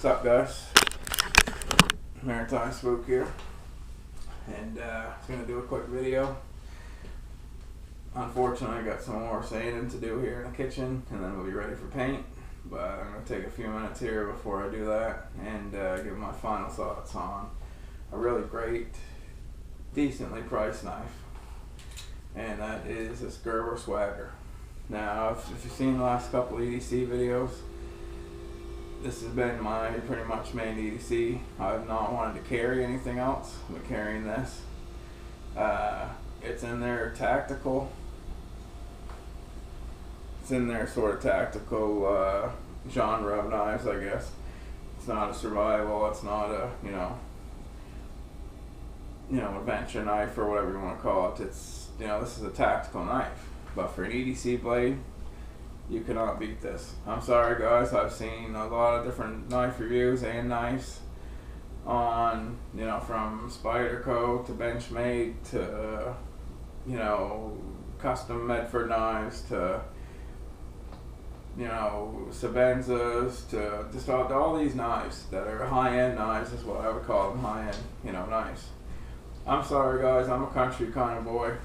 What's up, guys? Maritime Spook here, and I'm gonna do a quick video. Unfortunately, I got some more sanding to do here in the kitchen, and then we'll be ready for paint. But I'm gonna take a few minutes here before I do that and give my final thoughts on a really great, decently priced knife, and that is this Gerber Swagger. Now, if you've seen the last couple EDC videos, this has been my pretty much main EDC. I've not wanted to carry anything else but carrying this. It's in their tactical. It's in their sort of tactical genre of knives, I guess. It's not a survival. It's not a adventure knife or whatever you want to call it. It's this is a tactical knife. But for an EDC blade, you cannot beat this. I'm sorry, guys. I've seen a lot of different knife reviews and knives on, from Spyderco to Benchmade to, custom Medford knives to, Sabenzas to just all these knives that are high-end knives is what I would call them, high-end, knives. I'm sorry, guys. I'm a country kind of boy.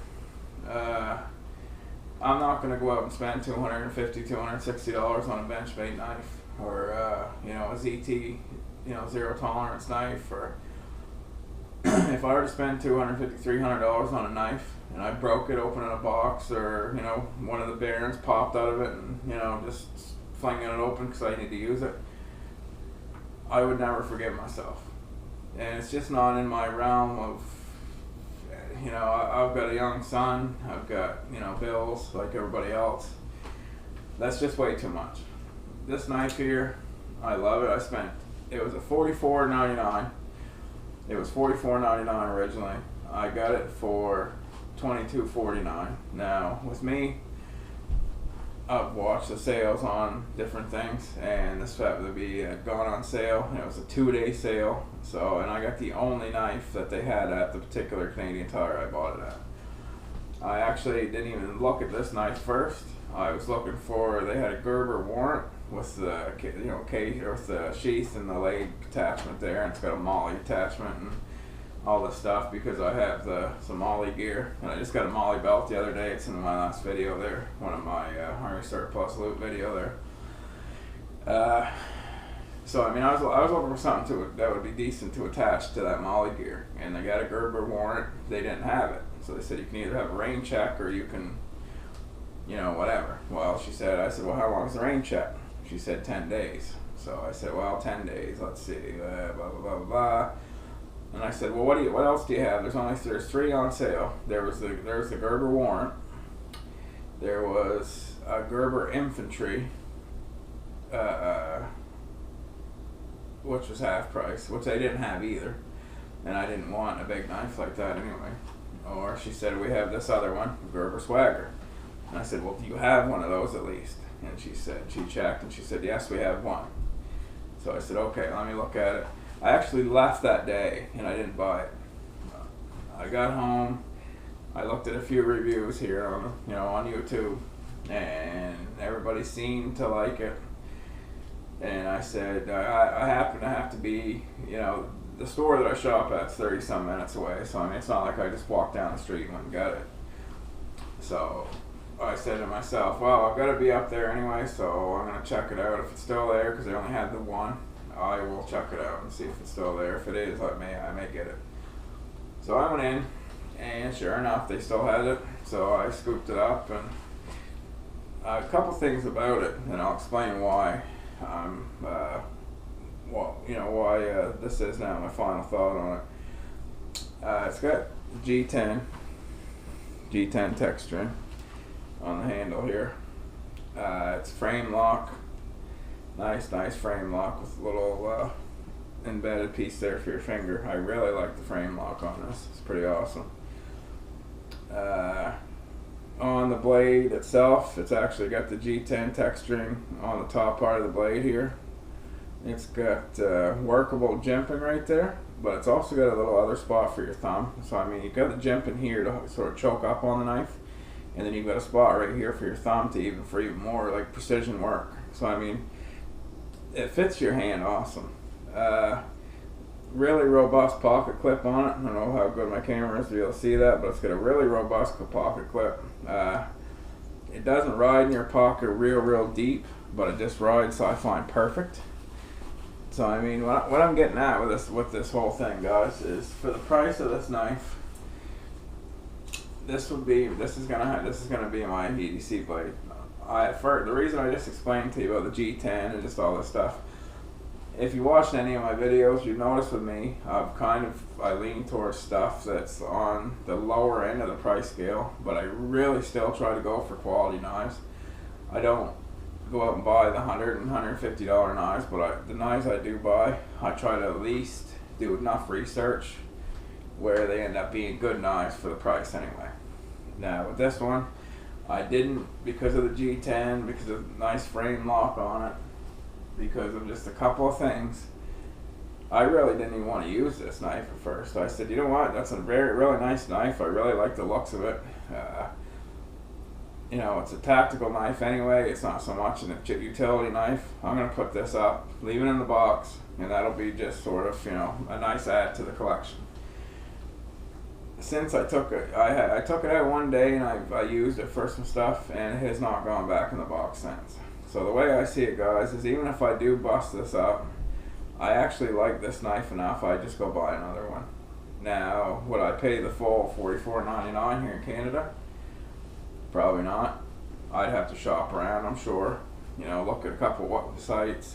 I'm not going to go out and spend $250, $260 on a Benchmade knife or, a ZT, zero tolerance knife, or if I were to spend $250, $300 on a knife and I broke it open in a box, or, one of the bearings popped out of it and, just flinging it open because I need to use it, I would never forgive myself. And it's just not in my realm of, I've got a young son, I've got, bills like everybody else. That's just way too much. This knife here, I love it. It was a $44.99. It was $44.99 originally. I got it for $22.49. Now, with me, I've watched the sales on different things, and this happened to be gone on sale, and it was a 2-day sale. So, and I got the only knife that they had at the particular Canadian Tire I bought it at. I actually didn't even look at this knife first. I was looking for, they had a Gerber warrant with the case, or with the sheath and the leg attachment there, and it's got a Molly attachment and all this stuff because I have some Molly gear, and I just got a Molly belt the other day. It's in my last video there, one of my Army Surplus Loot video there. So I mean, I was looking for something that would be decent to attach to that Molly gear, and they got a Gerber warrant. They didn't have it, so they said you can either have a rain check or you can, whatever. Well, I said, well, how long is the rain check? She said 10 days. So I said, well, 10 days. Let's see, blah blah blah blah blah. And I said, well, what else do you have? There's 3 on sale. There was the Gerber warrant. There was a Gerber infantry, which was half price, which they didn't have either, and I didn't want a big knife like that anyway. Or she said, we have this other one, Gerber Swagger. And I said, well, do you have one of those at least? And she checked and she said, yes, we have one. So I said, okay, let me look at it. I actually left that day and I didn't buy it. I got home, I looked at a few reviews here on YouTube, and everybody seemed to like it. And I said, I happen to have to be, the store that I shop at's 30 some minutes away, so I mean, it's not like I just walked down the street and went and got it. So I said to myself, well, I've got to be up there anyway, so I'm going to check it out. If it's still there, because they only had the one, I will check it out and see if it's still there. If it is, I may get it. So I went in, and sure enough, they still had it. So I scooped it up, and a couple things about it, and I'll explain why. Why this is now my final thought on it. It's got G10 texturing on the handle here. It's frame lock. Nice frame lock with a little embedded piece there for your finger. I really like the frame lock on this. It's pretty awesome. On the blade itself, it's actually got the G10 texturing on the top part of the blade here. It's got workable jimping right there, but it's also got a little other spot for your thumb. So I mean, you've got the jimping here to sort of choke up on the knife, and then you've got a spot right here for your thumb for even more like precision work. So I mean, it fits your hand awesome. Really robust pocket clip on it. I don't know how good my camera is to be able to see that, but it's got a really robust pocket clip. It doesn't ride in your pocket real deep, but it just rides, so I find perfect. So I mean, what I'm getting at with this whole thing, guys, is for the price of this knife, this is gonna be my EDC blade. The reason I just explained to you about the G10 and just all this stuff. If you watched any of my videos, you've noticed with me, I lean towards stuff that's on the lower end of the price scale, but I really still try to go for quality knives. I don't go out and buy the $100 and $150 knives, but the knives I do buy, I try to at least do enough research where they end up being good knives for the price anyway. Now with this one, I didn't, because of the G10, because of the nice frame lock on it, because of just a couple of things. I really didn't even want to use this knife at first. I said, you know what, that's a really nice knife. I really like the looks of it. You know, it's a tactical knife anyway. It's not so much a utility knife. I'm going to put this up, leave it in the box, and that'll be just sort of, you know, a nice add to the collection. Since I took it, I took it out one day and I used it for some stuff, and it has not gone back in the box since. So the way I see it, guys, is even if I do bust this up, I actually like this knife enough, I just go buy another one. Now, would I pay the full $44.99 here in Canada? Probably not. I'd have to shop around, I'm sure. You know, look at a couple websites.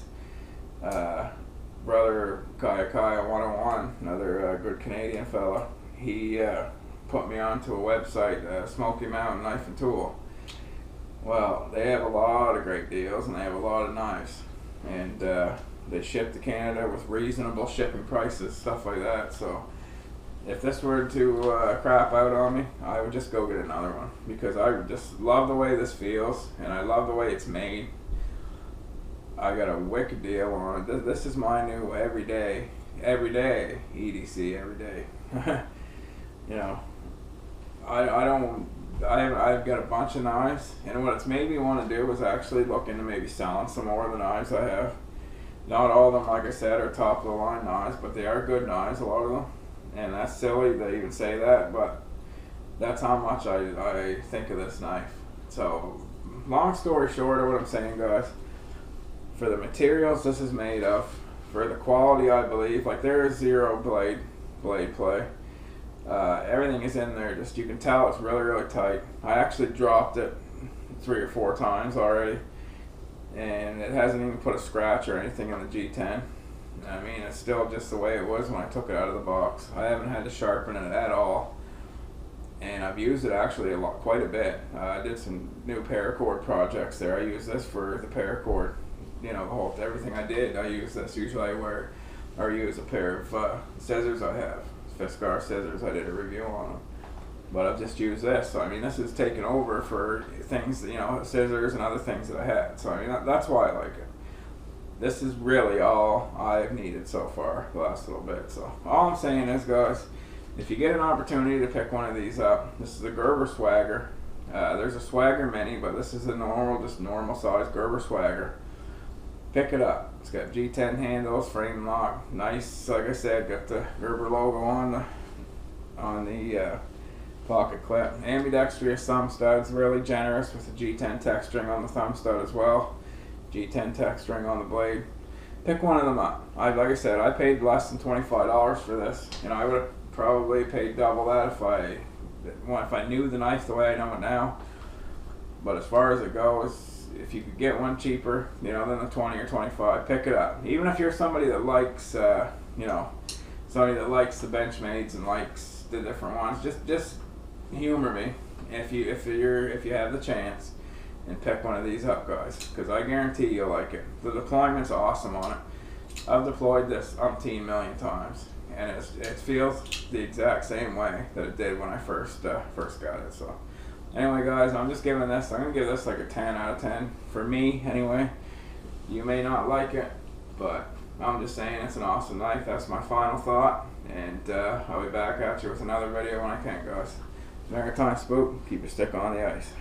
Brother Kaya 101, another good Canadian fella, he put me onto a website, Smoky Mountain Knife and Tool. Well, they have a lot of great deals and they have a lot of knives, and they ship to Canada with reasonable shipping prices, stuff like that. So if this were to crap out on me, I would just go get another one, because I just love the way this feels and I love the way it's made. I got a wicked deal on it. This is my new everyday EDC every day. You know, I've got a bunch of knives, and what it's made me want to do is actually look into maybe selling some more of the knives I have. Not all of them, like I said, are top of the line knives, but they are good knives, a lot of them. And that's silly to even say that, but that's how much I think of this knife. So, long story short of what I'm saying, guys, for the materials this is made of, for the quality, I believe, like there is zero blade play. Everything is in there, just you can tell it's really tight. I actually dropped it 3 or 4 times already, and it hasn't even put a scratch or anything on the G10. I mean, it's still just the way it was when I took it out of the box. I haven't had to sharpen it at all, and I've used it actually quite a bit. I did some new paracord projects there. I use this for the paracord. You know, everything I did, I use this. Usually I use a pair of scissors I have. Fiskar scissors, I did a review on them. But I've just used this. So I mean, this is taken over for things, you know, scissors and other things that I had. So I mean, that's why I like it. This is really all I've needed so far the last little bit. So all I'm saying is, guys, if you get an opportunity to pick one of these up, this is a Gerber Swagger. There's a Swagger Mini, but this is a normal size Gerber Swagger. Pick it up. It's got G10 handles, frame lock, nice. Like I said, got the Gerber logo on the pocket clip. Ambidextrous thumb studs, really generous with the G10 tech string on the thumb stud as well. G10 tech string on the blade. Pick one of them up. Like I said, I paid less than $25 for this. You know, I would have probably paid double that if I knew the knife the way I know it now. But as far as it goes, if you could get one cheaper, you know, than the 20 or 25, pick it up. Even if you're somebody that likes, you know, somebody that likes the Benchmades and likes the different ones, just humor me if you have the chance, and pick one of these up, guys, because I guarantee you'll like it. The deployment's awesome on it. I've deployed this umpteen million times, and it feels the exact same way that it did when I first got it. So anyway, guys, I'm gonna give this like a 10 out of 10 for me anyway. You may not like it, but I'm just saying it's an awesome knife. That's my final thought, and I'll be back at you with another video when I can, guys. Maritime Spook, keep your stick on the ice.